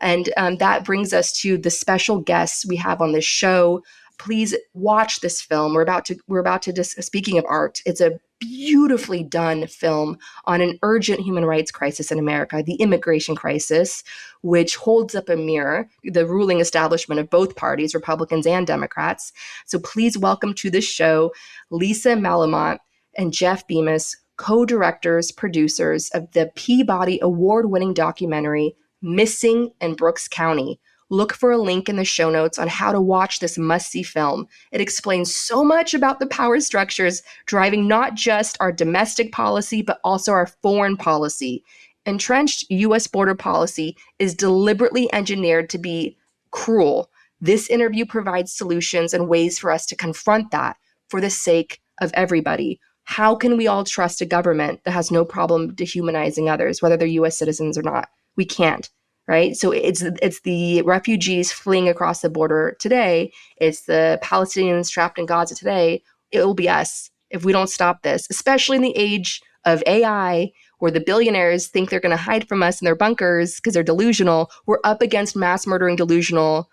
And that brings us to the special guests we have on this show. Please watch this film. We're about to speaking of art, it's a beautifully done film on an urgent human rights crisis in America, the immigration crisis, which holds up a mirror, the ruling establishment of both parties, Republicans and Democrats. So please welcome to the show Lisa Malamont and Jeff Bemis, co-directors, producers of the Peabody Award-winning documentary Missing in Brooks County. Look for a link in the show notes on how to watch this must-see film. It explains so much about the power structures driving not just our domestic policy, but also our foreign policy. Entrenched U.S. border policy is deliberately engineered to be cruel. This interview provides solutions and ways for us to confront that for the sake of everybody. How can we all trust a government that has no problem dehumanizing others, whether they're U.S. citizens or not? We can't. Right? So it's the refugees fleeing across the border today. It's the Palestinians trapped in Gaza today. It will be us if we don't stop this, especially in the age of AI, where the billionaires think they're going to hide from us in their bunkers because they're delusional. We're up against mass murdering delusional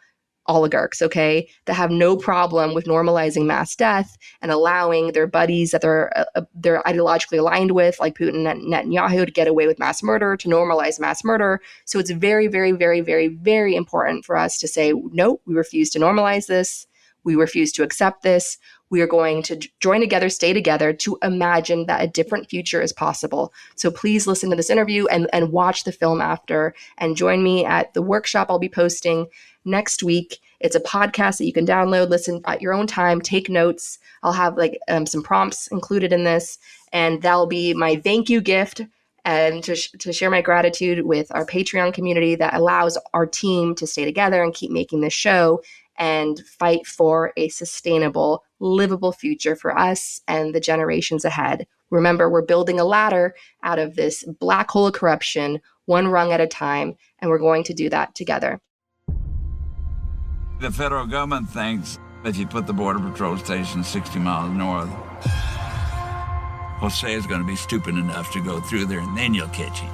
oligarchs, okay, that have no problem with normalizing mass death and allowing their buddies that they're ideologically aligned with, like Putin and Netanyahu, to get away with mass murder, to normalize mass murder. So it's very, very, very, very, very important for us to say, no, we refuse to normalize this. We refuse to accept this. We are going to join together, stay together to imagine that a different future is possible. So please listen to this interview and watch the film after, and join me at the workshop I'll be posting next week. It's a podcast that you can download, listen at your own time, take notes. I'll have some prompts included in this, and that'll be my thank you gift and to share my gratitude with our Patreon community that allows our team to stay together and keep making this show and fight for a sustainable, livable future for us and the generations ahead. Remember, we're building a ladder out of this black hole of corruption, one rung at a time, and we're going to do that together. The federal government thinks if you put the Border Patrol station 60 miles north, Jose is going to be stupid enough to go through there and then you'll catch him.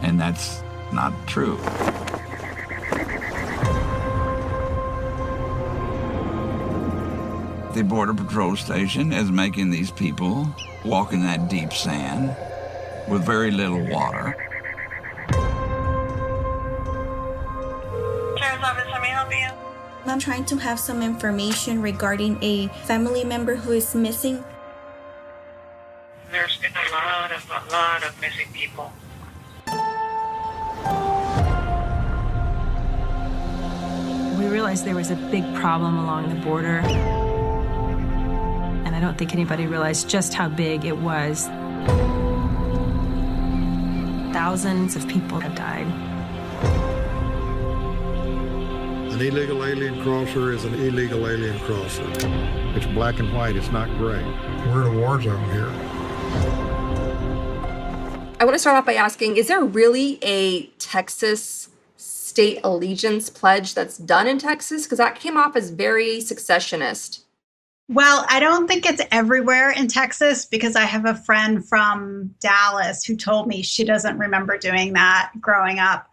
And that's not true. The Border Patrol station is making these people walk in that deep sand with very little water. Sheriff's Office, let me help you. I'm trying to have some information regarding a family member who is missing. There's been a lot of missing people. We realized there was a big problem along the border. And I don't think anybody realized just how big it was. Thousands of people have died. An illegal alien crosser is an illegal alien crosser. It's black and white, it's not gray. We're in a war zone here. I want to start off by asking, is there really a Texas state allegiance pledge that's done in Texas? Because that came off as very secessionist. Well, I don't think it's everywhere in Texas, because I have a friend from Dallas who told me she doesn't remember doing that growing up,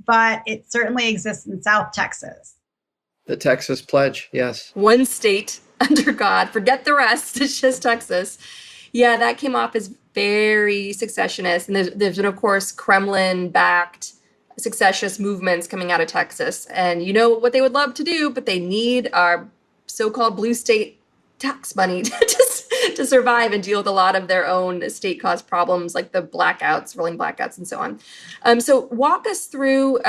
but it certainly exists in South Texas. The Texas Pledge, yes. One state under God, forget the rest, it's just Texas. Yeah, that came off as very secessionist. And there's been, of course, Kremlin-backed secessionist movements coming out of Texas. And you know what they would love to do, but they need our so-called blue state tax money to survive and deal with a lot of their own state-caused problems, like the blackouts, rolling blackouts, and so on. So walk us through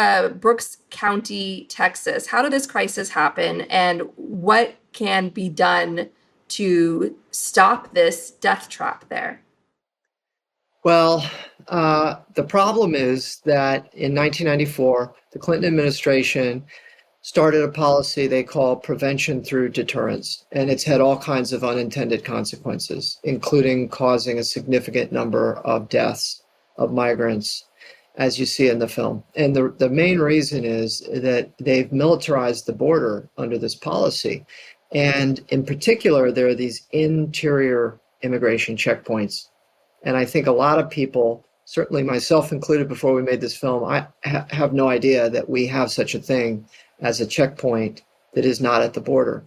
Brooks County, Texas. How did this crisis happen, and what can be done to stop this death trap there? Well, the problem is that in 1994, the Clinton administration started a policy they call prevention through deterrence, and it's had all kinds of unintended consequences, including causing a significant number of deaths of migrants, as you see in the film. And the main reason is that they've militarized the border under this policy. And in particular, there are these interior immigration checkpoints. And I think a lot of people certainly myself included before we made this film, I have no idea that we have such a thing as a checkpoint that is not at the border.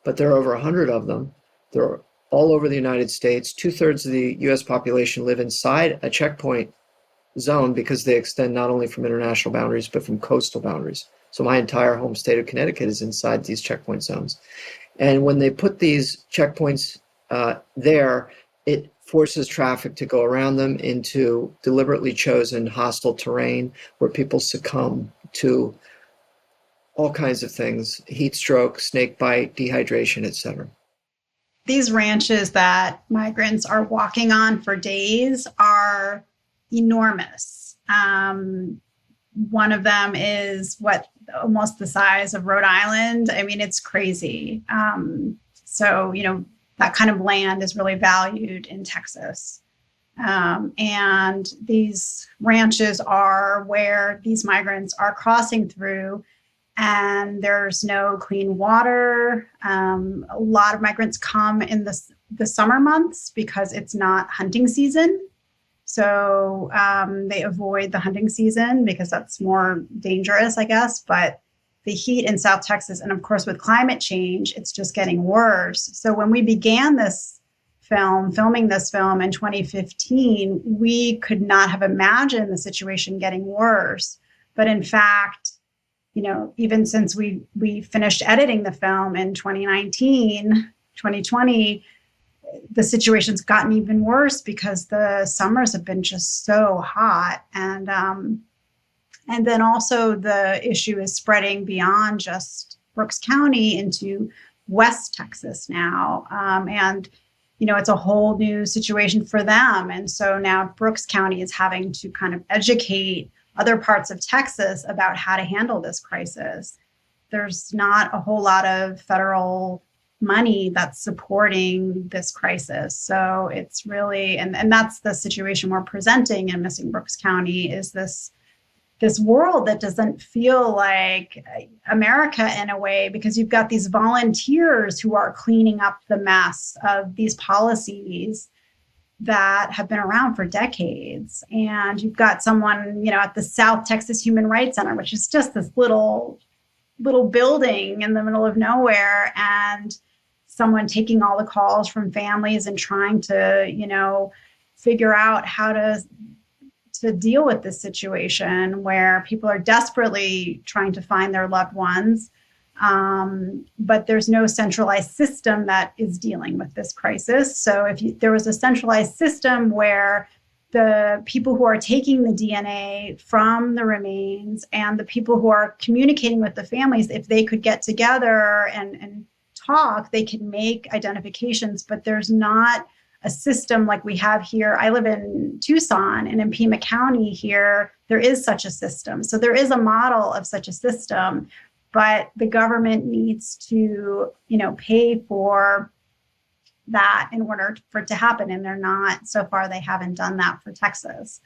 But there are over 100 of them. They're all over the United States. 2/3 of the US population live inside a checkpoint zone because they extend not only from international boundaries, but from coastal boundaries. So my entire home state of Connecticut is inside these checkpoint zones. And when they put these checkpoints there, it forces traffic to go around them into deliberately chosen hostile terrain where people succumb to all kinds of things: heat stroke, snake bite, dehydration, etc. These ranches that migrants are walking on for days are enormous. One of them is almost the size of Rhode Island. I mean, it's crazy. So, that kind of land is really valued in Texas. And these ranches are where these migrants are crossing through, and there's no clean water. A lot of migrants come in the summer months because it's not hunting season. So they avoid the hunting season because that's more dangerous, I guess. But the heat in South Texas, and of course with climate change, it's just getting worse. So when we began filming this film in 2015, we could not have imagined the situation getting worse. But in fact, even since we finished editing the film in 2020, the situation's gotten even worse because the summers have been just so hot. And then also the issue is spreading beyond just Brooks County into West Texas now. And, it's a whole new situation for them. And so now Brooks County is having to kind of educate other parts of Texas about how to handle this crisis. There's not a whole lot of federal money that's supporting this crisis. So it's really, and that's the situation we're presenting in Missing Brooks County, is this world that doesn't feel like America in a way, because you've got these volunteers who are cleaning up the mess of these policies that have been around for decades. And you've got someone, at the South Texas Human Rights Center, which is just this little building in the middle of nowhere, and someone taking all the calls from families and trying to, figure out how to deal with this situation where people are desperately trying to find their loved ones. But there's no centralized system that is dealing with this crisis. So if there was a centralized system where the people who are taking the DNA from the remains and the people who are communicating with the families, if they could get together and talk, they can make identifications. But there's not a system like we have here. I live in Tucson, and in Pima County here, there is such a system. So there is a model of such a system, but the government needs to, pay for that in order for it to happen. And they're not, so far, they haven't done that for Texas.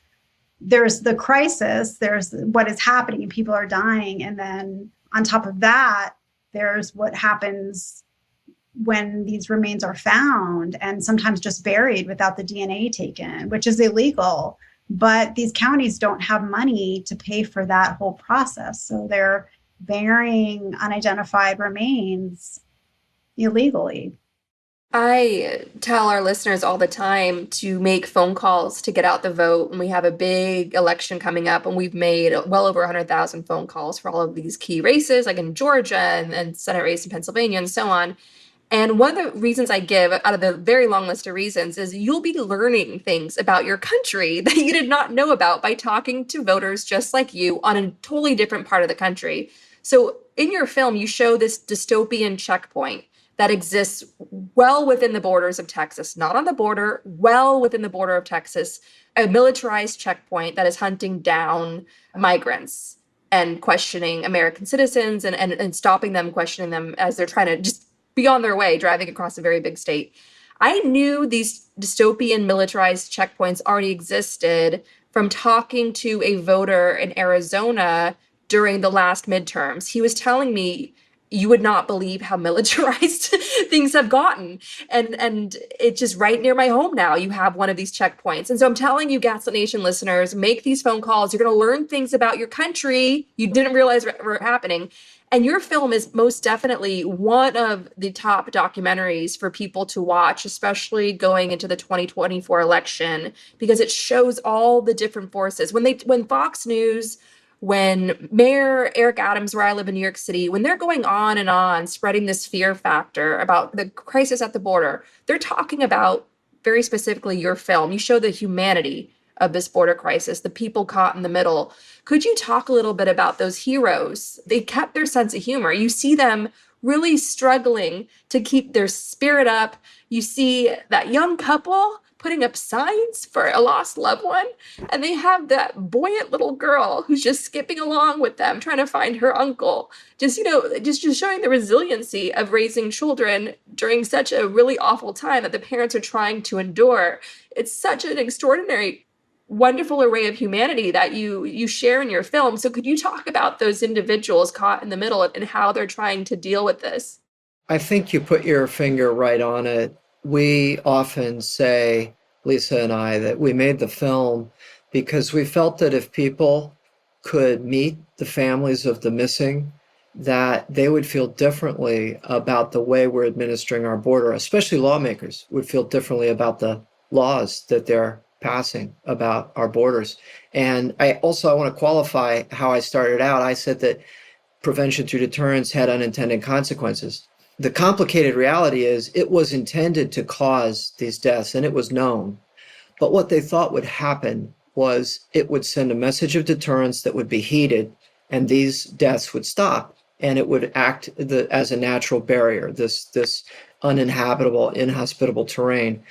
There's the crisis, there's what is happening, and people are dying. And then on top of that, there's what happens when these remains are found and sometimes just buried without the DNA taken, which is illegal. But these counties don't have money to pay for that whole process. So they're burying unidentified remains illegally. I tell our listeners all the time to make phone calls to get out the vote. And we have a big election coming up, and we've made well over 100,000 phone calls for all of these key races, like in Georgia and Senate race in Pennsylvania and so on. And one of the reasons I give out of the very long list of reasons is you'll be learning things about your country that you did not know about by talking to voters just like you on a totally different part of the country. So in your film, you show this dystopian checkpoint that exists well within the borders of Texas, not on the border, well within the border of Texas, a militarized checkpoint that is hunting down migrants and questioning American citizens and stopping them, questioning them as they're trying to just be on their way, driving across a very big state. I knew these dystopian militarized checkpoints already existed from talking to a voter in Arizona during the last midterms. He was telling me you would not believe how militarized things have gotten. And it's just right near my home now. You have one of these checkpoints. And so I'm telling you, Gaslit Nation listeners, make these phone calls. You're going to learn things about your country you didn't realize were happening. And your film is most definitely one of the top documentaries for people to watch, especially going into the 2024 election, because it shows all the different forces. When Fox News, when Mayor Eric Adams, where I live in New York City, when they're going on spreading this fear factor about the crisis at the border, they're talking about very specifically your film. You show the humanity of this border crisis, the people caught in the middle. Could you talk a little bit about those heroes? They kept their sense of humor. You see them really struggling to keep their spirit up. You see that young couple putting up signs for a lost loved one, and they have that buoyant little girl who's just skipping along with them, trying to find her uncle. Just showing the resiliency of raising children during such a really awful time that the parents are trying to endure. It's such an extraordinary, wonderful array of humanity that you share in your film. So could you talk about those individuals caught in the middle and how they're trying to deal with this? I think you put your finger right on it. We often say, Lisa and I, that we made the film because we felt that if people could meet the families of the missing, that they would feel differently about the way we're administering our border, especially lawmakers would feel differently about the laws that they're passing about our borders. And I want to qualify how I started out. I said that prevention through deterrence had unintended consequences. The complicated reality is it was intended to cause these deaths, and it was known. But what they thought would happen was it would send a message of deterrence that would be heeded, and these deaths would stop, and it would act as a natural barrier, this uninhabitable, inhospitable terrain.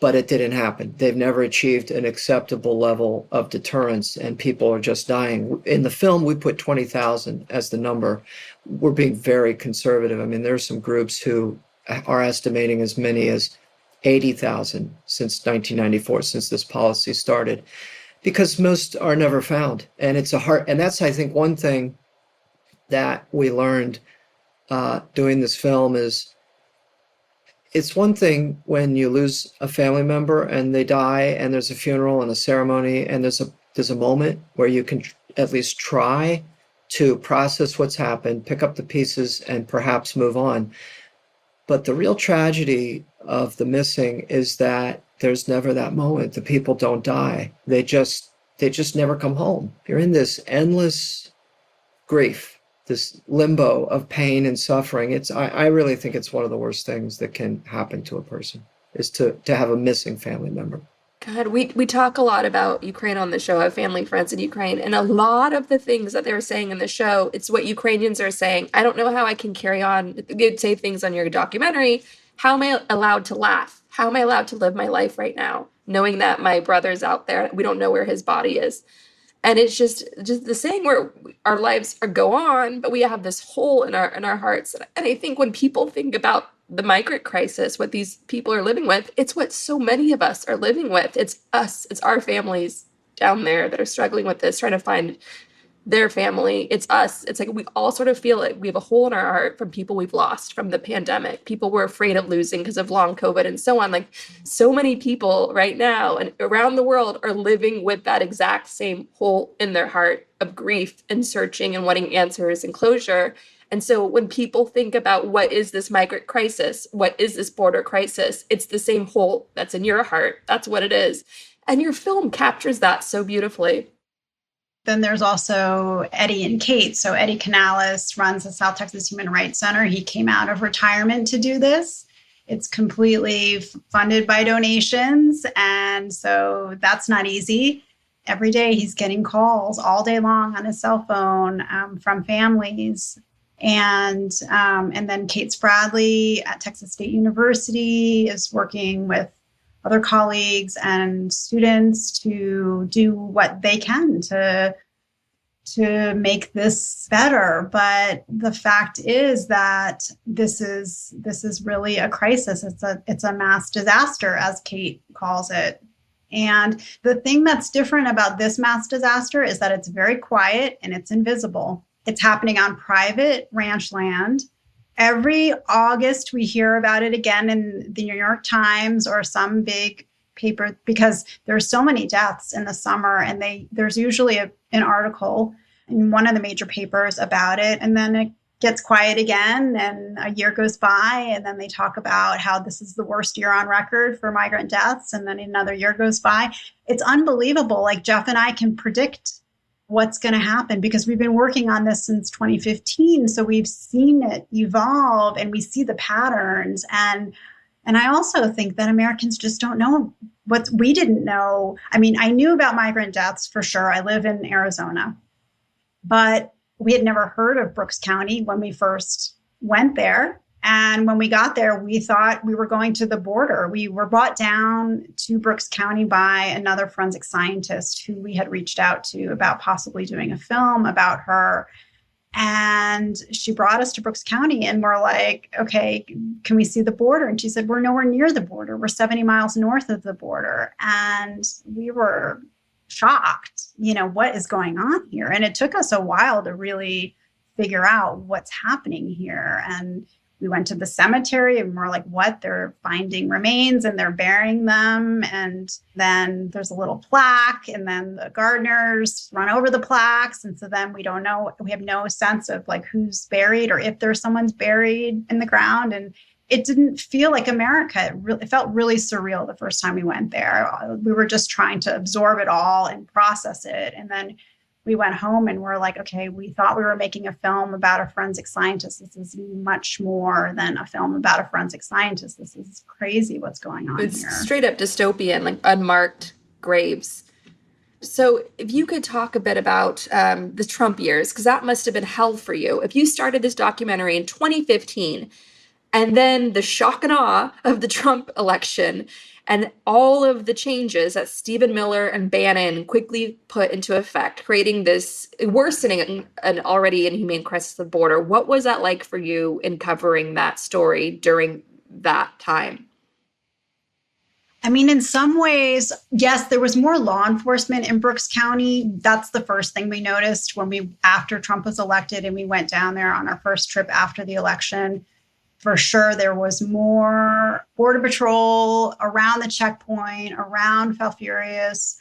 But it didn't happen. They've never achieved an acceptable level of deterrence, and people are just dying. In the film, we put 20,000 as the number. We're being very conservative. I mean, there's some groups who are estimating as many as 80,000 since 1994, since this policy started, because most are never found. And and that's, I think, one thing that we learned doing this film is, it's one thing when you lose a family member and they die and there's a funeral and a ceremony and there's a moment where you can at least try to process what's happened, pick up the pieces, and perhaps move on. But the real tragedy of the missing is that there's never that moment. The people don't die. They just never come home. You're in this endless grief, this limbo of pain and suffering. I really think it's one of the worst things that can happen to a person, is to have a missing family member. God, we talk a lot about Ukraine on the show. I have family friends in Ukraine, and a lot of the things that they were saying in the show, it's what Ukrainians are saying. I don't know how I can carry on. You'd say things on your documentary. How am I allowed to laugh? How am I allowed to live my life right now, knowing that my brother's out there? We don't know where his body is. And it's just the saying where our lives go on, but we have this hole in our hearts. And I think when people think about the migrant crisis, what these people are living with, it's what so many of us are living with. It's us, it's our families down there that are struggling with this, trying to find their family. It's us. It's like we all sort of feel like we have a hole in our heart from people we've lost from the pandemic, people we're afraid of losing because of long COVID and so on. Like so many people right now and around the world are living with that exact same hole in their heart of grief and searching and wanting answers and closure. And so when people think about what is this migrant crisis, what is this border crisis, it's the same hole that's in your heart. That's what it is. And your film captures that so beautifully. Then there's also Eddie and Kate. So Eddie Canales runs the South Texas Human Rights Center. He came out of retirement to do this. It's completely funded by donations. And so that's not easy. Every day he's getting calls all day long on his cell phone from families. And then Kate Spradley at Texas State University is working with other colleagues and students to do what they can to make this better. But the fact is that this is really a crisis. It's a mass disaster, as Kate calls it. And the thing that's different about this mass disaster is that it's very quiet and it's invisible. It's happening on private ranch land. Every August, we hear about it again in the New York Times or some big paper, because there's so many deaths in the summer, and there's usually an article in one of the major papers about it, and then it gets quiet again, and a year goes by, and then they talk about how this is the worst year on record for migrant deaths, and then another year goes by. It's unbelievable. Like, Jeff and I can predict what's going to happen because we've been working on this since 2015. So we've seen it evolve, and we see the patterns. And I also think that Americans just don't know what we didn't know. I mean, I knew about migrant deaths for sure. I live in Arizona, but we had never heard of Brooks County when we first went there. And when we got there, we thought we were going to the border. We were brought down to Brooks County by another forensic scientist who we had reached out to about possibly doing a film about her. And she brought us to Brooks County, and we're like, okay, can we see the border? And she said, we're nowhere near the border. We're 70 miles north of the border. And we were shocked, what is going on here? And it took us a while to really figure out what's happening here. And we went to the cemetery, and we're like, what? They're finding remains and they're burying them. And then there's a little plaque, and then the gardeners run over the plaques. And so then we don't know, we have no sense of like who's buried or if there's someone's buried in the ground. And it didn't feel like America. It felt really surreal the first time we went there. We were just trying to absorb it all and process it. And then we went home, and we're like, okay, we thought we were making a film about a forensic scientist. This is much more than a film about a forensic scientist. This is crazy what's going on It's here. straight up dystopian, like unmarked graves. So if you could talk a bit about the Trump years, because that must have been hell for you. If you started this documentary in 2015, and then the shock and awe of the Trump election, and all of the changes that Stephen Miller and Bannon quickly put into effect, creating this worsening an already inhumane crisis at the border. What was that like for you in covering that story during that time? I mean, in some ways, yes, there was more law enforcement in Brooks County. That's the first thing we noticed after Trump was elected, and we went down there on our first trip after the election. For sure, there was more Border Patrol around the checkpoint, around Falfurrias.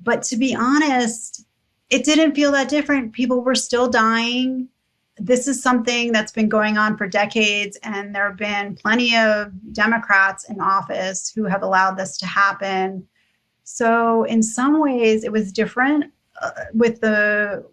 But to be honest, it didn't feel that different. People were still dying. This is something that's been going on for decades, and there have been plenty of Democrats in office who have allowed this to happen. So in some ways, it was different with the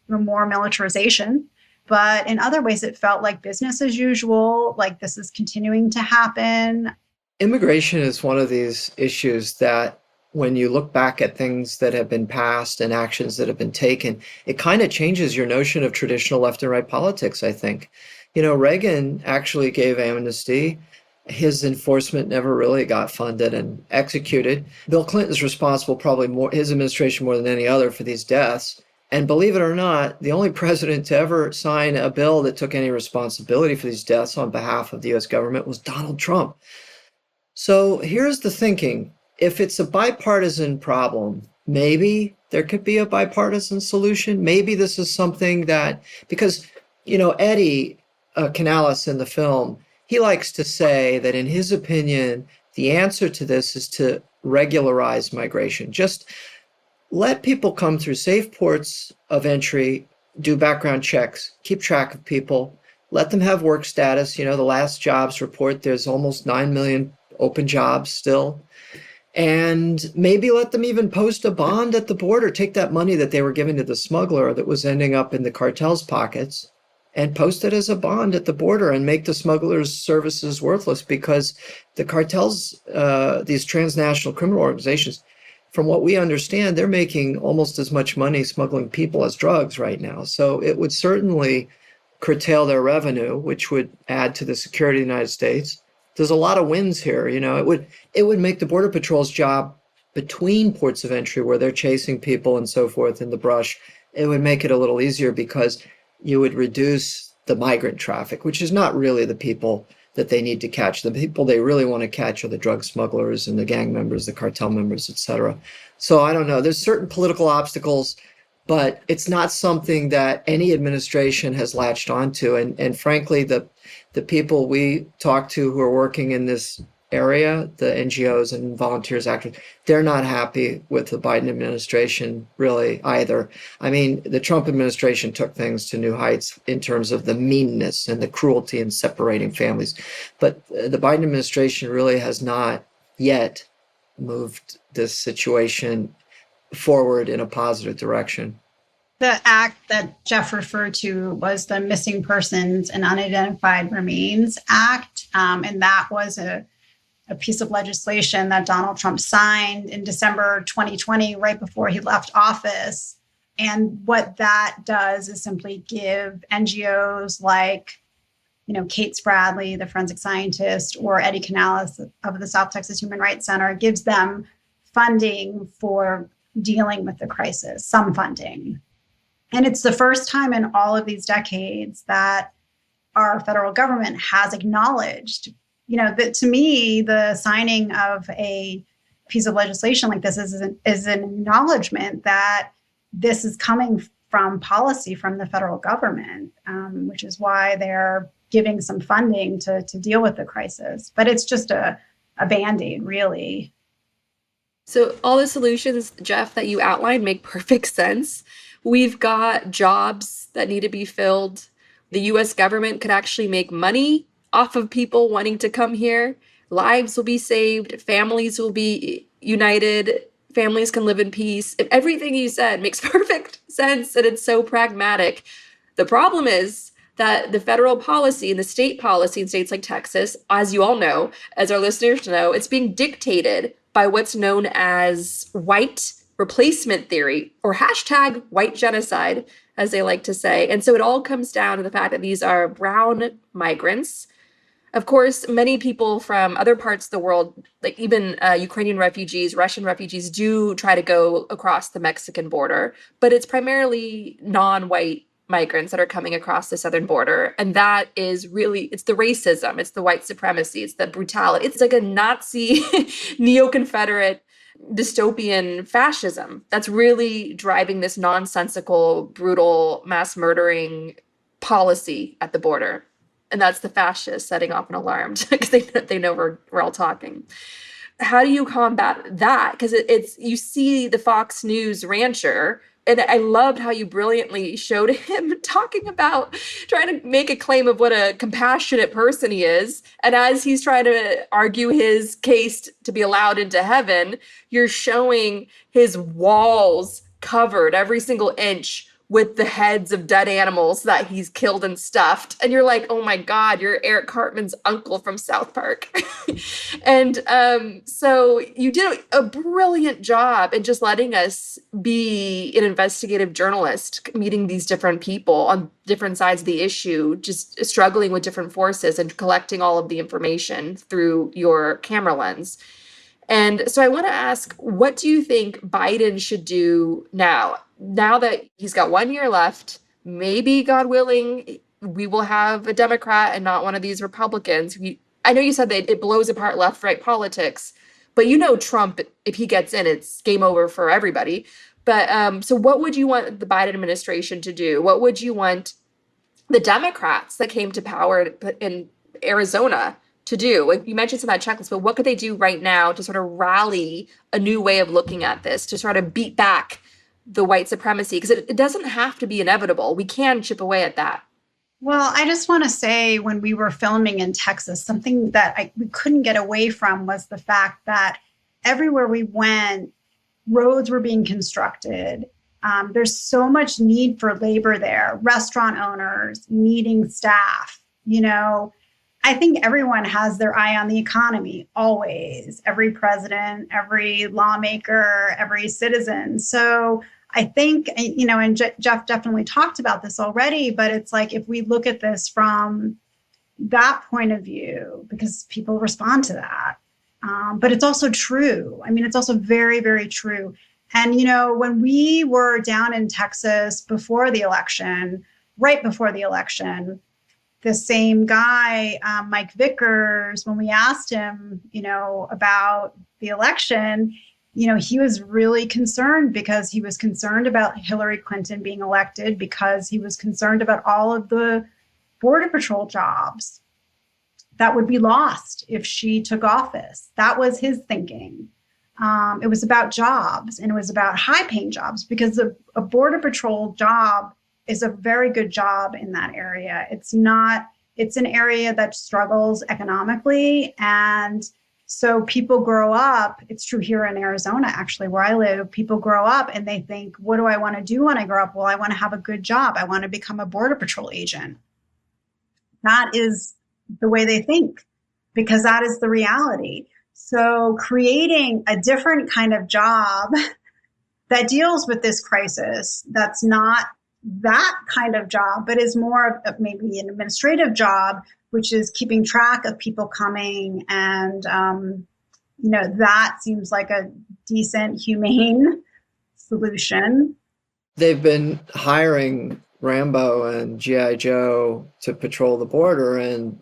more militarization. But in other ways, it felt like business as usual, like this is continuing to happen. Immigration is one of these issues that when you look back at things that have been passed and actions that have been taken, it kind of changes your notion of traditional left and right politics, I think. Reagan actually gave amnesty. His enforcement never really got funded and executed. Bill Clinton's responsible his administration more than any other for these deaths. And believe it or not, the only president to ever sign a bill that took any responsibility for these deaths on behalf of the US government was Donald Trump. So here's the thinking. If it's a bipartisan problem, maybe there could be a bipartisan solution. Maybe this is something that, because, Eddie Canales in the film, he likes to say that in his opinion, the answer to this is to regularize migration. Just let people come through safe ports of entry, do background checks, keep track of people, let them have work status. The last jobs report, there's almost 9 million open jobs still. And maybe let them even post a bond at the border, take that money that they were giving to the smuggler that was ending up in the cartel's pockets and post it as a bond at the border and make the smugglers' services worthless, because the cartels, these transnational criminal organizations, from what we understand, they're making almost as much money smuggling people as drugs right now. So it would certainly curtail their revenue, which would add to the security of the United States. There's a lot of wins here. It would make the Border Patrol's job between ports of entry where they're chasing people and so forth in the brush. It would make it a little easier because you would reduce the migrant traffic, which is not really the people that they need to catch. The people they really want to catch are the drug smugglers and the gang members, the cartel members, et cetera. So I don't know. There's certain political obstacles, but it's not something that any administration has latched onto. And frankly, the people we talk to who are working in this area, the NGOs and volunteers, actors, they're not happy with the Biden administration really either. I mean, the Trump administration took things to new heights in terms of the meanness and the cruelty in separating families. But the Biden administration really has not yet moved this situation forward in a positive direction. The act that Jeff referred to was the Missing Persons and Unidentified Remains Act. And that was a piece of legislation that Donald Trump signed in December 2020, right before he left office. And what that does is simply give NGOs like, Kate Spradley, the forensic scientist, or Eddie Canales of the South Texas Human Rights Center, gives them funding for dealing with the crisis, some funding. And it's the first time in all of these decades that our federal government has acknowledged, that to me, the signing of a piece of legislation like this is an acknowledgement that this is coming from policy from the federal government, which is why they're giving some funding to deal with the crisis. But it's just a Band-Aid, really. So all the solutions, Jeff, that you outlined make perfect sense. We've got jobs that need to be filled. The US government could actually make money off of people wanting to come here. Lives will be saved. Families will be united. Families can live in peace. If everything you said makes perfect sense and it's so pragmatic. The problem is that the federal policy and the state policy in states like Texas, as you all know, as our listeners know, it's being dictated by what's known as white replacement theory, or hashtag white genocide, as they like to say. And so it all comes down to the fact that these are brown migrants. Of course, many people from other parts of the world, like even Ukrainian refugees, Russian refugees, do try to go across the Mexican border, but it's primarily non-white migrants that are coming across the southern border. And that is really, it's the racism, it's the white supremacy, it's the brutality. It's like a Nazi, neo-Confederate, dystopian fascism that's really driving this nonsensical, brutal, mass murdering policy at the border. And that's the fascists setting off an alarm because they know we're all talking. How do you combat that? Because it's you see the Fox News rancher, and I loved how you brilliantly showed him talking about trying to make a claim of what a compassionate person he is. And as he's trying to argue his case to be allowed into heaven, you're showing his walls covered every single inch with the heads of dead animals that he's killed and stuffed. And you're like, oh my God, you're Eric Cartman's uncle from South Park. And so you did a brilliant job in just letting us be an investigative journalist, meeting these different people on different sides of the issue, just struggling with different forces and collecting all of the information through your camera lens. And so I want to ask, what do you think Biden should do now? Now that he's got 1 year left, maybe, God willing, we will have a Democrat and not one of these Republicans. I know you said that it blows apart left-right politics, but Trump, if he gets in, it's game over for everybody. But so what would you want the Biden administration to do? What would you want the Democrats that came to power in Arizona to do? Like you mentioned some of that checklist, but what could they do right now to sort of rally a new way of looking at this, to sort of beat back the white supremacy? Because it doesn't have to be inevitable. We can chip away at that. Well, I just want to say when we were filming in Texas, something that we couldn't get away from was the fact that everywhere we went, roads were being constructed. There's so much need for labor there, restaurant owners needing staff, I think everyone has their eye on the economy, always. Every president, every lawmaker, every citizen. So I think, and Jeff definitely talked about this already, but it's like if we look at this from that point of view, because people respond to that. But it's also true. I mean, it's also very, very true. And, when we were down in Texas before the election, right before the election, the same guy, Mike Vickers, when we asked him, about the election, he was really concerned because he was concerned about Hillary Clinton being elected, because he was concerned about all of the Border Patrol jobs that would be lost if she took office. That was his thinking. It was about jobs, and it was about high-paying jobs, because a Border Patrol job is a very good job in that area. It's an area that struggles economically. And so people grow up, it's true here in Arizona, actually, where I live, people grow up and they think, what do I want to do when I grow up? Well, I want to have a good job. I want to become a Border Patrol agent. That is the way they think, because that is the reality. So creating a different kind of job that deals with this crisis, that's not that kind of job, but is more of maybe an administrative job, which is keeping track of people coming. And, that seems like a decent, humane solution. They've been hiring Rambo and G.I. Joe to patrol the border. And,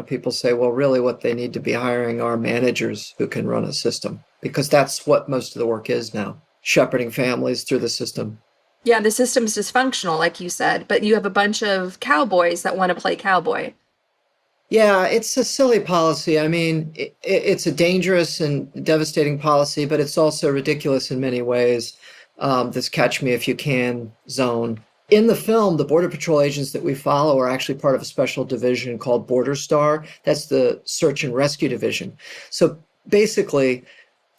people say, well, really what they need to be hiring are managers who can run a system, because that's what most of the work is now, shepherding families through the system. Yeah, the system's dysfunctional, like you said, but you have a bunch of cowboys that want to play cowboy. Yeah, it's a silly policy. I mean, it's a dangerous and devastating policy, but it's also ridiculous in many ways. This catch me if you can zone. In the film, the Border Patrol agents that we follow are actually part of a special division called Border Star. That's the search and rescue division. So basically,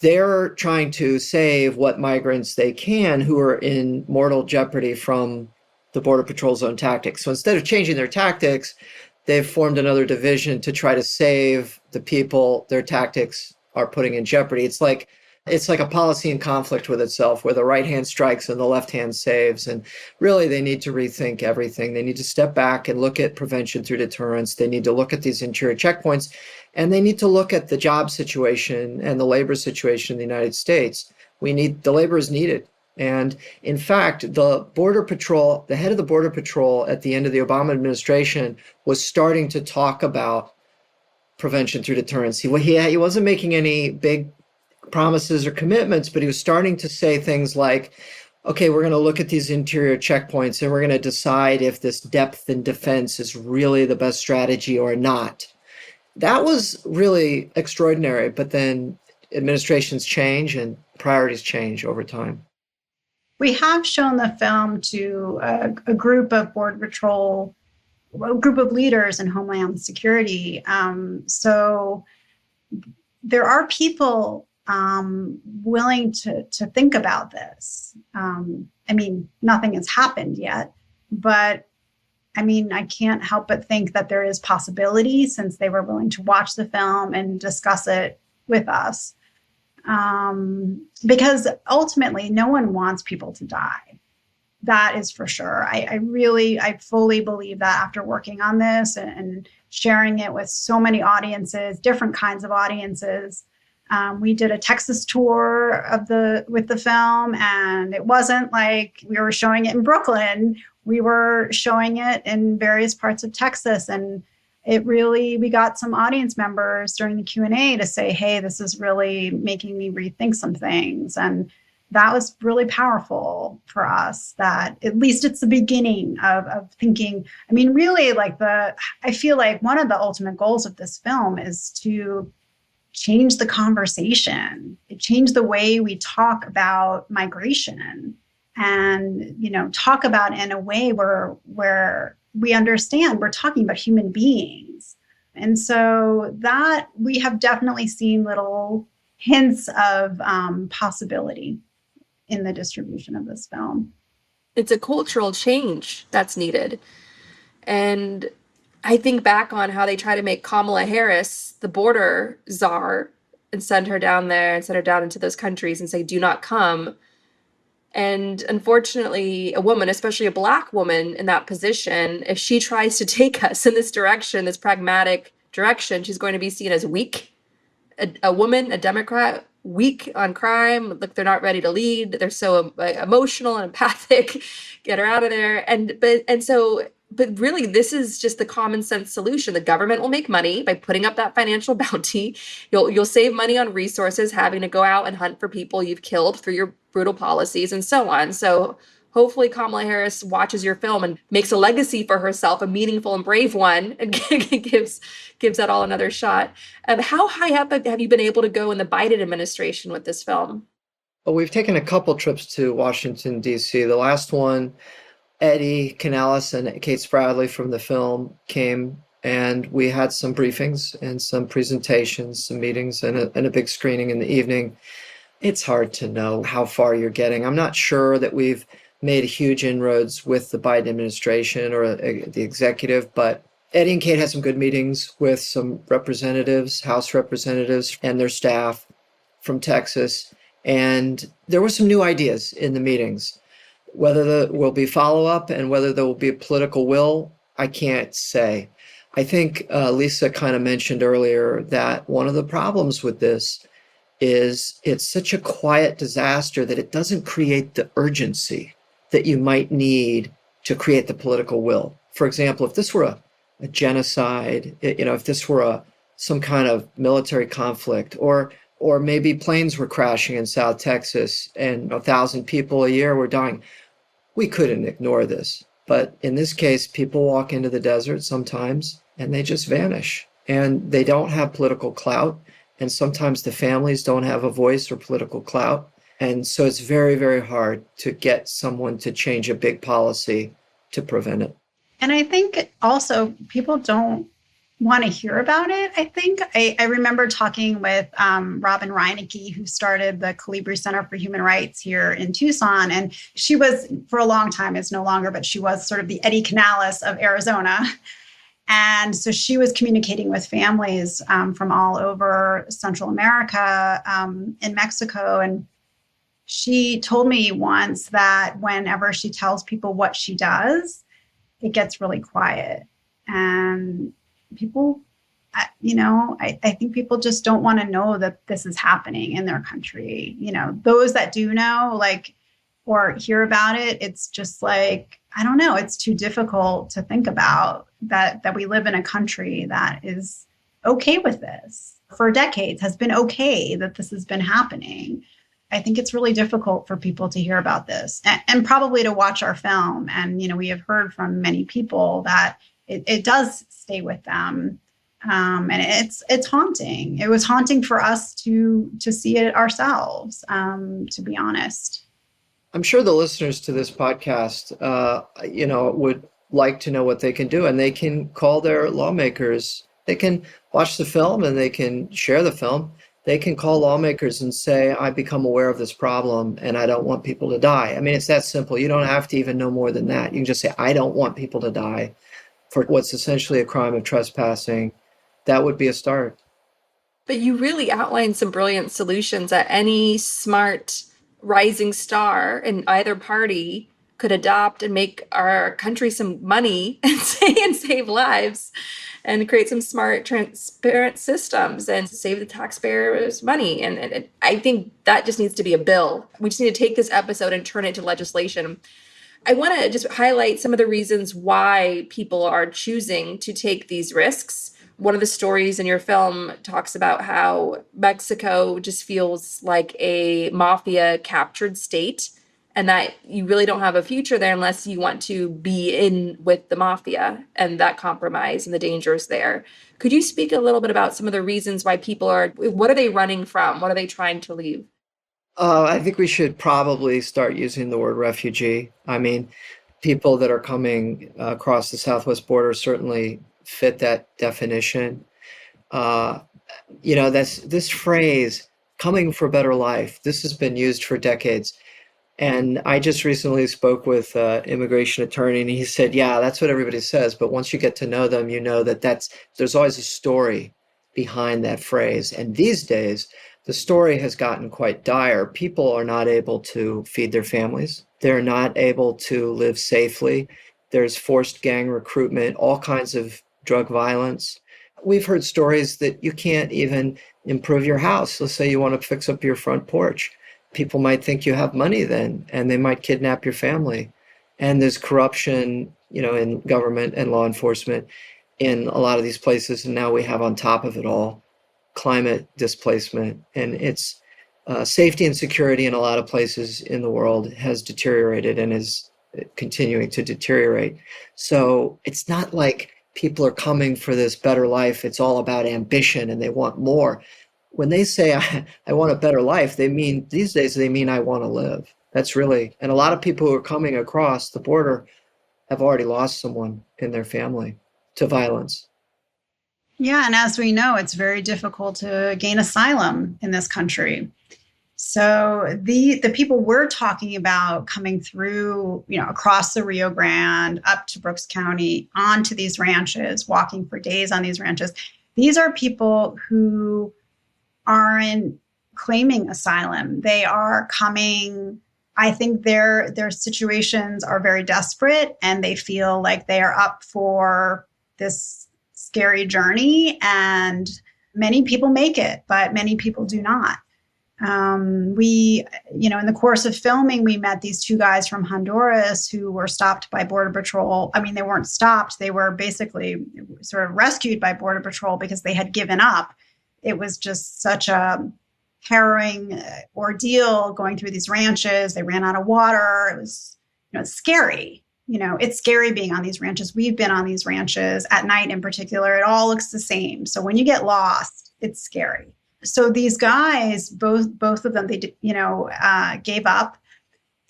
they're trying to save what migrants they can who are in mortal jeopardy from the Border Patrol's own tactics. So instead of changing their tactics, they've formed another division to try to save the people their tactics are putting in jeopardy. It's like a policy in conflict with itself, where the right hand strikes and the left hand saves. And really, they need to rethink everything. They need to step back and look at prevention through deterrence. They need to look at these interior checkpoints, and they need to look at the job situation and the labor situation in the United States. The labor is needed. And in fact, the Border Patrol, the head of the Border Patrol at the end of the Obama administration was starting to talk about prevention through deterrence. He wasn't making any big promises or commitments, but he was starting to say things like, okay, we're going to look at these interior checkpoints and we're going to decide if this depth in defense is really the best strategy or not. That was really extraordinary, but then administrations change and priorities change over time. We have shown the film to a group of Border Patrol, a group of leaders in Homeland Security. So there are people willing to think about this. Nothing has happened yet, but I can't help but think that there is possibility, since they were willing to watch the film and discuss it with us. Because ultimately, no one wants people to die. That is for sure. I fully believe that after working on this and sharing it with so many audiences, different kinds of audiences. We did a Texas tour with the film, and it wasn't like we were showing it in Brooklyn. We were showing it in various parts of Texas, and we got some audience members during the Q&A to say, hey, this is really making me rethink some things. And that was really powerful for us, that at least it's the beginning of thinking. I feel like one of the ultimate goals of this film is to change the conversation, change the way we talk about migration, and, talk about it in a way where we understand we're talking about human beings. And so that we have definitely seen little hints of possibility in the distribution of this film. It's a cultural change that's needed. And I think back on how they try to make Kamala Harris the border czar and send her down there and send her down into those countries and say, do not come. And unfortunately, a woman, especially a Black woman in that position, if she tries to take us in this direction, this pragmatic direction, she's going to be seen as weak. A woman, a Democrat, weak on crime. Look, they're not ready to lead. They're so emotional and empathic. Get her out of there. And so But really, this is just the common sense solution. The government will make money by putting up that financial bounty. You'll save money on resources, having to go out and hunt for people you've killed through your brutal policies and so on. So hopefully Kamala Harris watches your film and makes a legacy for herself, a meaningful and brave one, and gives that all another shot. How high up have you been able to go in the Biden administration with this film? Well, we've taken a couple trips to Washington, D.C. The last one, Eddie Canales and Kate Spradley from the film came, and we had some briefings and some presentations, some meetings, and a big screening in the evening. It's hard to know how far you're getting. I'm not sure that we've made huge inroads with the Biden administration or the executive, but Eddie and Kate had some good meetings with some representatives, House representatives, and their staff from Texas. And there were some new ideas in the meetings. Whether there will be follow-up and whether there will be a political will, I can't say. I think Lisa kind of mentioned earlier that one of the problems with this is it's such a quiet disaster that it doesn't create the urgency that you might need to create the political will. For example, if this were a genocide, if this were some kind of military conflict, or maybe planes were crashing in South Texas and 1,000 people a year were dying, we couldn't ignore this. But in this case, people walk into the desert sometimes and they just vanish, and they don't have political clout. And sometimes the families don't have a voice or political clout. And so it's very, very hard to get someone to change a big policy to prevent it. And I think also people don't want to hear about it. I think I remember talking with Robin Reinecke, who started the Colibri Center for Human Rights here in Tucson. And she was, for a long time, it's no longer, but she was sort of the Eddie Canales of Arizona. And so she was communicating with families from all over Central America, in Mexico. And she told me once that whenever she tells people what she does, it gets really quiet. And people, I think people just don't want to know that this is happening in their country. Those that do know, or hear about it, it's just like, I don't know, it's too difficult to think about that we live in a country that is okay with this. For decades has been okay that this has been happening. I think it's really difficult for people to hear about this and probably to watch our film. And, we have heard from many people that it does stay with them. And it's haunting. It was haunting for us to see it ourselves, to be honest. I'm sure the listeners to this podcast, would like to know what they can do, and they can call their lawmakers. They can watch the film and they can share the film. They can call lawmakers and say, I become aware of this problem and I don't want people to die. I mean, it's that simple. You don't have to even know more than that. You can just say, I don't want people to die for what's essentially a crime of trespassing. That would be a start. But you really outlined some brilliant solutions that any smart rising star in either party could adopt and make our country some money and save lives and create some smart, transparent systems and save the taxpayers money. And I think that just needs to be a bill. We just need to take this episode and turn it into legislation. I want to just highlight some of the reasons why people are choosing to take these risks. One of the stories in your film talks about how Mexico just feels like a mafia captured state, and that you really don't have a future there unless you want to be in with the mafia and that compromise and the dangers there. Could you speak a little bit about some of the reasons why people what are they running from? What are they trying to leave? I think we should probably start using the word refugee. I mean, people that are coming across the southwest border certainly fit that definition. This phrase, coming for a better life, this has been used for decades. And I just recently spoke with an immigration attorney, and he said, yeah, that's what everybody says. But once you get to know them, you know that there's always a story behind that phrase. And these days, the story has gotten quite dire. People are not able to feed their families. They're not able to live safely. There's forced gang recruitment, all kinds of drug violence. We've heard stories that you can't even improve your house. Let's say you want to fix up your front porch. People might think you have money then, and they might kidnap your family. And there's corruption in government and law enforcement in a lot of these places. And now we have on top of it all climate displacement, and it's safety and security in a lot of places in the world has deteriorated and is continuing to deteriorate. So it's not like people are coming for this better life. It's all about ambition and they want more. When they say, I want a better life, these days they mean I want to live. That's really, and a lot of people who are coming across the border have already lost someone in their family to violence. Yeah, and as we know, it's very difficult to gain asylum in this country. So the people we're talking about coming through, across the Rio Grande, up to Brooks County, onto these ranches, walking for days on these ranches, these are people who aren't claiming asylum. They are coming. I think their situations are very desperate, and they feel like they are up for this scary journey. And many people make it, but many people do not. We, in the course of filming, we met these two guys from Honduras who were stopped by Border Patrol. I mean, they weren't stopped. They were basically sort of rescued by Border Patrol because they had given up. It was just such a harrowing ordeal going through these ranches. They ran out of water. It was, it's scary. It's scary being on these ranches. We've been on these ranches at night in particular. It all looks the same. So when you get lost, it's scary. So these guys, both of them, they gave up.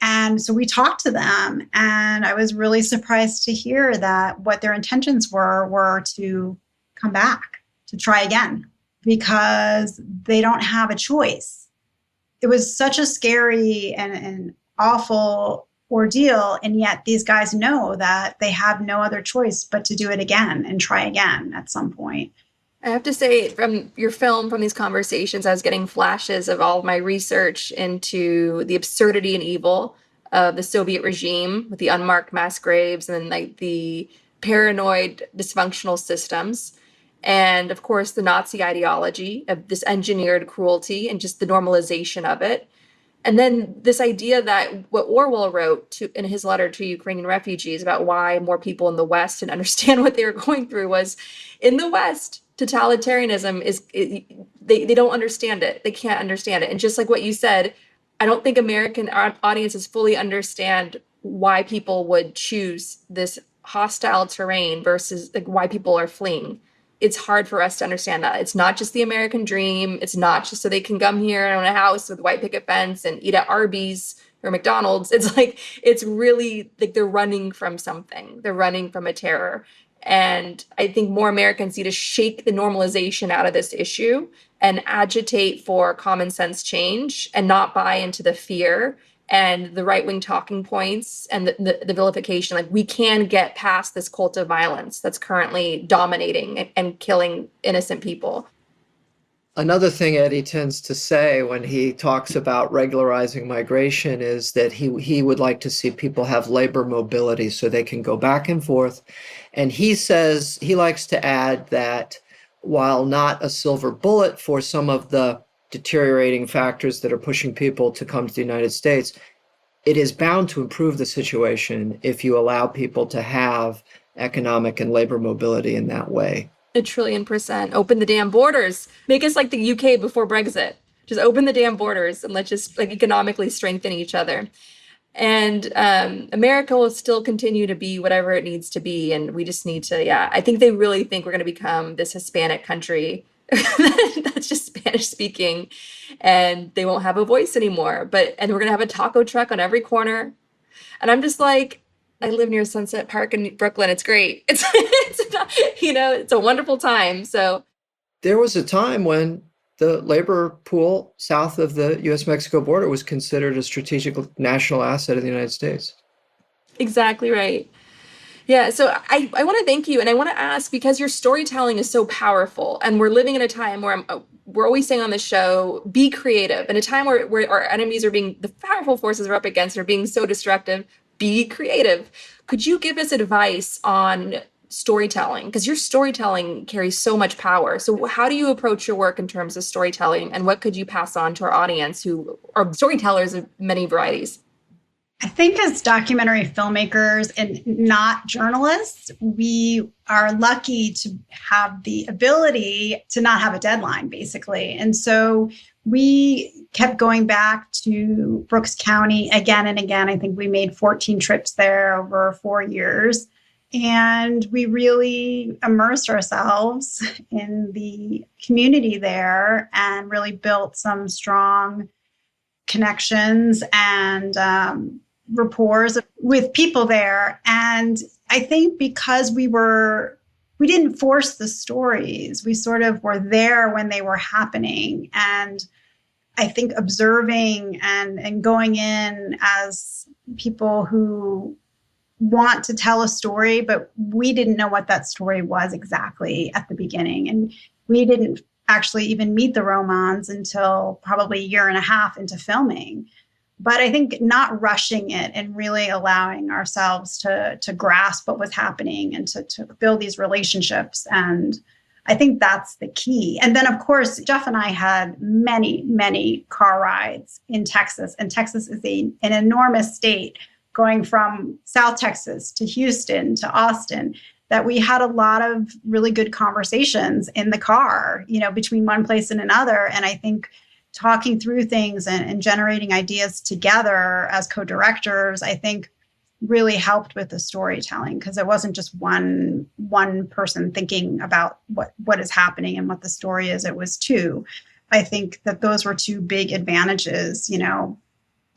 And so we talked to them, and I was really surprised to hear that what their intentions were to come back, to try again, because they don't have a choice. It was such a scary and awful ordeal, and yet these guys know that they have no other choice but to do it again and try again at some point. I have to say, from your film, from these conversations, I was getting flashes of all of my research into the absurdity and evil of the Soviet regime with the unmarked mass graves and like the paranoid dysfunctional systems. And of course, the Nazi ideology of this engineered cruelty and just the normalization of it. And then this idea that what Orwell wrote in his letter to Ukrainian refugees about why more people in the West didn't understand what they were going through was, in the West, totalitarianism they don't understand it. They can't understand it. And just like what you said, I don't think American audiences fully understand why people would choose this hostile terrain versus like why people are fleeing. It's hard for us to understand that. It's not just the American dream. It's not just so they can come here and own a house with a white picket fence and eat at Arby's or McDonald's. It's like, it's really like they're running from something. They're running from a terror. And I think more Americans need to shake the normalization out of this issue and agitate for common sense change and not buy into the fear and the right-wing talking points and the vilification. Like, we can get past this cult of violence that's currently dominating and killing innocent people. Another thing Eddie tends to say when he talks about regularizing migration is that he would like to see people have labor mobility so they can go back and forth. And he says he likes to add that while not a silver bullet for some of the deteriorating factors that are pushing people to come to the United States, it is bound to improve the situation if you allow people to have economic and labor mobility in that way. 1,000,000,000%. Open the damn borders. Make us like the UK before Brexit. Just open the damn borders and let's just like economically strengthen each other. And America will still continue to be whatever it needs to be. And we just need to, I think they really think we're going to become this Hispanic country that's just Spanish speaking, and they won't have a voice anymore. And we're going to have a taco truck on every corner. And I'm just like, I live near Sunset Park in Brooklyn. It's great. It's it's a wonderful time. So there was a time when the labor pool south of the U.S.-Mexico border was considered a strategic national asset of the United States. Exactly right. Yeah, so I want to thank you, and I want to ask, because your storytelling is so powerful, and we're living in a time where we're always saying on the show, be creative. In a time where our enemies the powerful forces are up against, are being so destructive, be creative. Could you give us advice on storytelling? Because your storytelling carries so much power. So how do you approach your work in terms of storytelling, and what could you pass on to our audience who are storytellers of many varieties? I think as documentary filmmakers and not journalists, we are lucky to have the ability to not have a deadline, basically. And so we kept going back to Brooks County again and again. I think we made 14 trips there over 4 years. And we really immersed ourselves in the community there and really built some strong connections and rapport with people there. And I think because we didn't force the stories, we sort of were there when they were happening. And I think observing and going in as people who want to tell a story, but we didn't know what that story was exactly at the beginning. And we didn't actually even meet the Romans until probably a year and a half into filming. But I think not rushing it and really allowing ourselves to grasp what was happening and to build these relationships. And I think that's the key. And then, of course, Jeff and I had many, many car rides in Texas. And Texas is an enormous state, going from South Texas to Houston to Austin, that we had a lot of really good conversations in the car, between one place and another. And I think talking through things and generating ideas together as co-directors, I think really helped with the storytelling, because it wasn't just one person thinking about what is happening and what the story is. It was two. I think that those were two big advantages,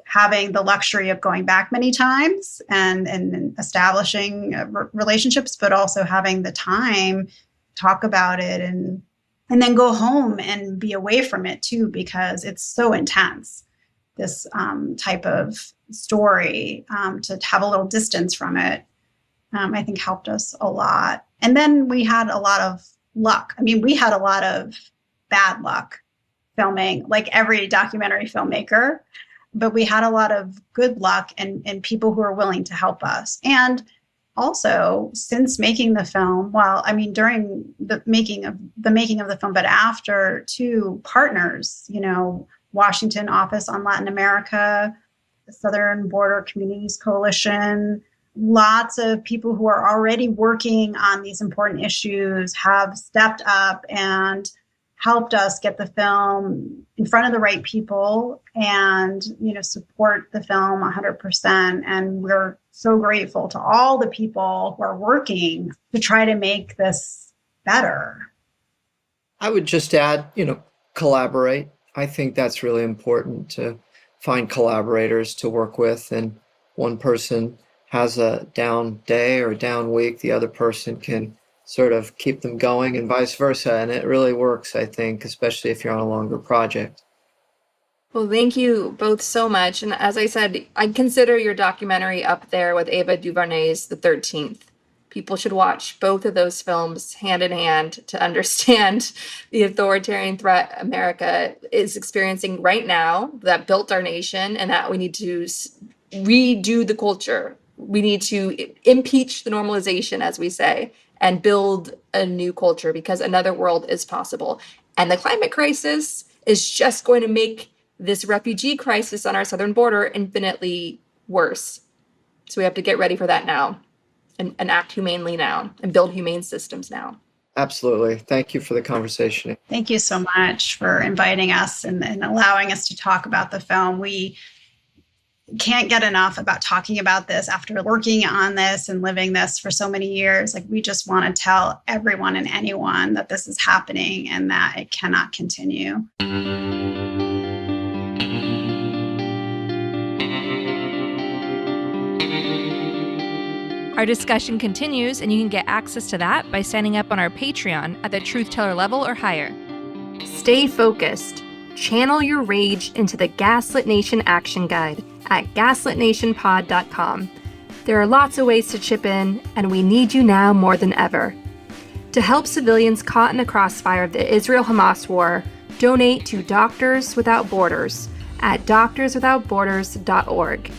having the luxury of going back many times and establishing relationships, but also having the time talk about it and then go home and be away from it too, because it's so intense, this type of story. To have a little distance from it, I think helped us a lot. And then we had a lot of luck. I mean, we had a lot of bad luck filming, like every documentary filmmaker, but we had a lot of good luck and people who are willing to help us. And also, since making the film, during the making of the film, but after, too, partners, Washington Office on Latin America, the Southern Border Communities Coalition, lots of people who are already working on these important issues have stepped up and helped us get the film in front of the right people and, support the film 100%. And we're so grateful to all the people who are working to try to make this better. I would just add, collaborate. I think that's really important, to find collaborators to work with. And one person has a down day or down week, the other person can sort of keep them going, and vice versa. And it really works, I think, especially if you're on a longer project. Well, thank you both so much. And as I said, I consider your documentary up there with Ava DuVernay's The 13th. People should watch both of those films hand in hand to understand the authoritarian threat America is experiencing right now, that built our nation, and that we need to redo the culture. We need to impeach the normalization, as we say, and build a new culture, because another world is possible. And the climate crisis is just going to make this refugee crisis on our southern border infinitely worse. So we have to get ready for that now and act humanely now and build humane systems now. Absolutely. Thank you for the conversation. Thank you so much for inviting us and allowing us to talk about the film. We can't get enough about talking about this after working on this and living this for so many years. Like, we just want to tell everyone and anyone that this is happening and that it cannot continue. Our discussion continues, and you can get access to that by signing up on our Patreon at the Truth Teller level or higher. Stay focused. Channel your rage into the Gaslit Nation Action Guide at gaslitnationpod.com. There are lots of ways to chip in, and we need you now more than ever. To help civilians caught in the crossfire of the Israel-Hamas war, donate to Doctors Without Borders at doctorswithoutborders.org.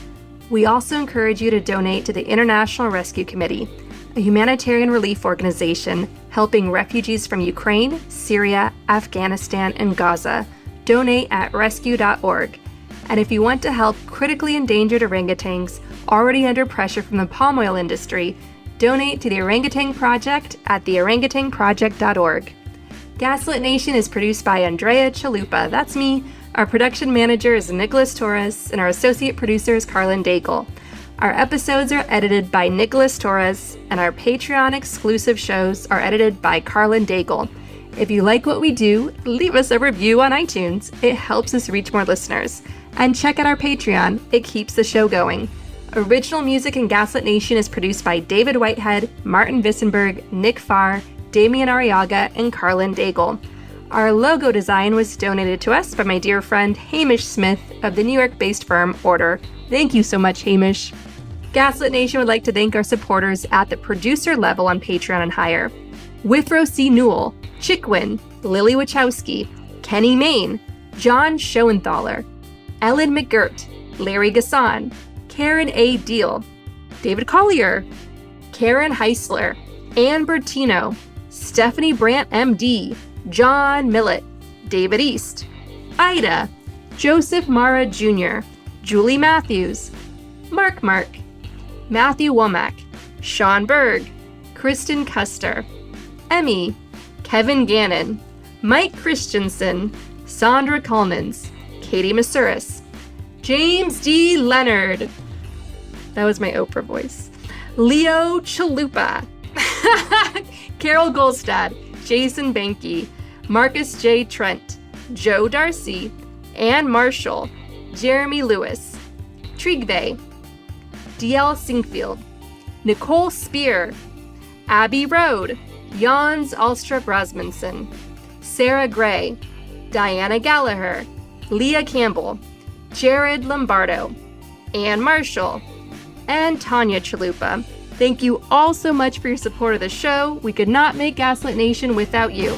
We also encourage you to donate to the International Rescue Committee, a humanitarian relief organization helping refugees from Ukraine, Syria, Afghanistan, and Gaza. Donate at rescue.org. And if you want to help critically endangered orangutans already under pressure from the palm oil industry, donate to the Orangutan Project at theorangutanproject.org. Gaslit Nation is produced by Andrea Chalupa, that's me. Our production manager is Nicholas Torres, and our associate producer is Carlin Daigle. Our episodes are edited by Nicholas Torres, and our Patreon exclusive shows are edited by Carlin Daigle. If you like what we do, leave us a review on iTunes. It helps us reach more listeners. And check out our Patreon. It keeps the show going. Original music in Gaslit Nation is produced by David Whitehead, Martin Vissenberg, Nick Farr, Damian Arriaga, and Carlin Daigle. Our logo design was donated to us by my dear friend Hamish Smith of the New York-based firm Order. Thank you so much, Hamish. Gaslit Nation would like to thank our supporters at the producer level on Patreon and higher. Withrow C. Newell, Chickwin, Lily Wachowski, Kenny Main, John Schoenthaler, Ellen McGirt, Larry Gasson, Karen A. Deal, David Collier, Karen Heisler, Ann Bertino, Stephanie Brandt MD, John Millett, David East, Ida, Joseph Mara Jr., Julie Matthews, Mark, Matthew Womack, Sean Berg, Kristen Custer, Emmy, Kevin Gannon, Mike Christensen, Sandra Collins, Katie Masuris, James D. Leonard, that was my Oprah voice, Leo Chalupa, Carol Goldstad, Jason Banky, Marcus J. Trent, Joe Darcy, Ann Marshall, Jeremy Lewis, Trigve, D.L. Singfield, Nicole Spear, Abby Rode, Jans Alstrup Rasmussen, Sarah Gray, Diana Gallagher, Leah Campbell, Jared Lombardo, Ann Marshall, and Tanya Chalupa. Thank you all so much for your support of the show. We could not make Gaslit Nation without you.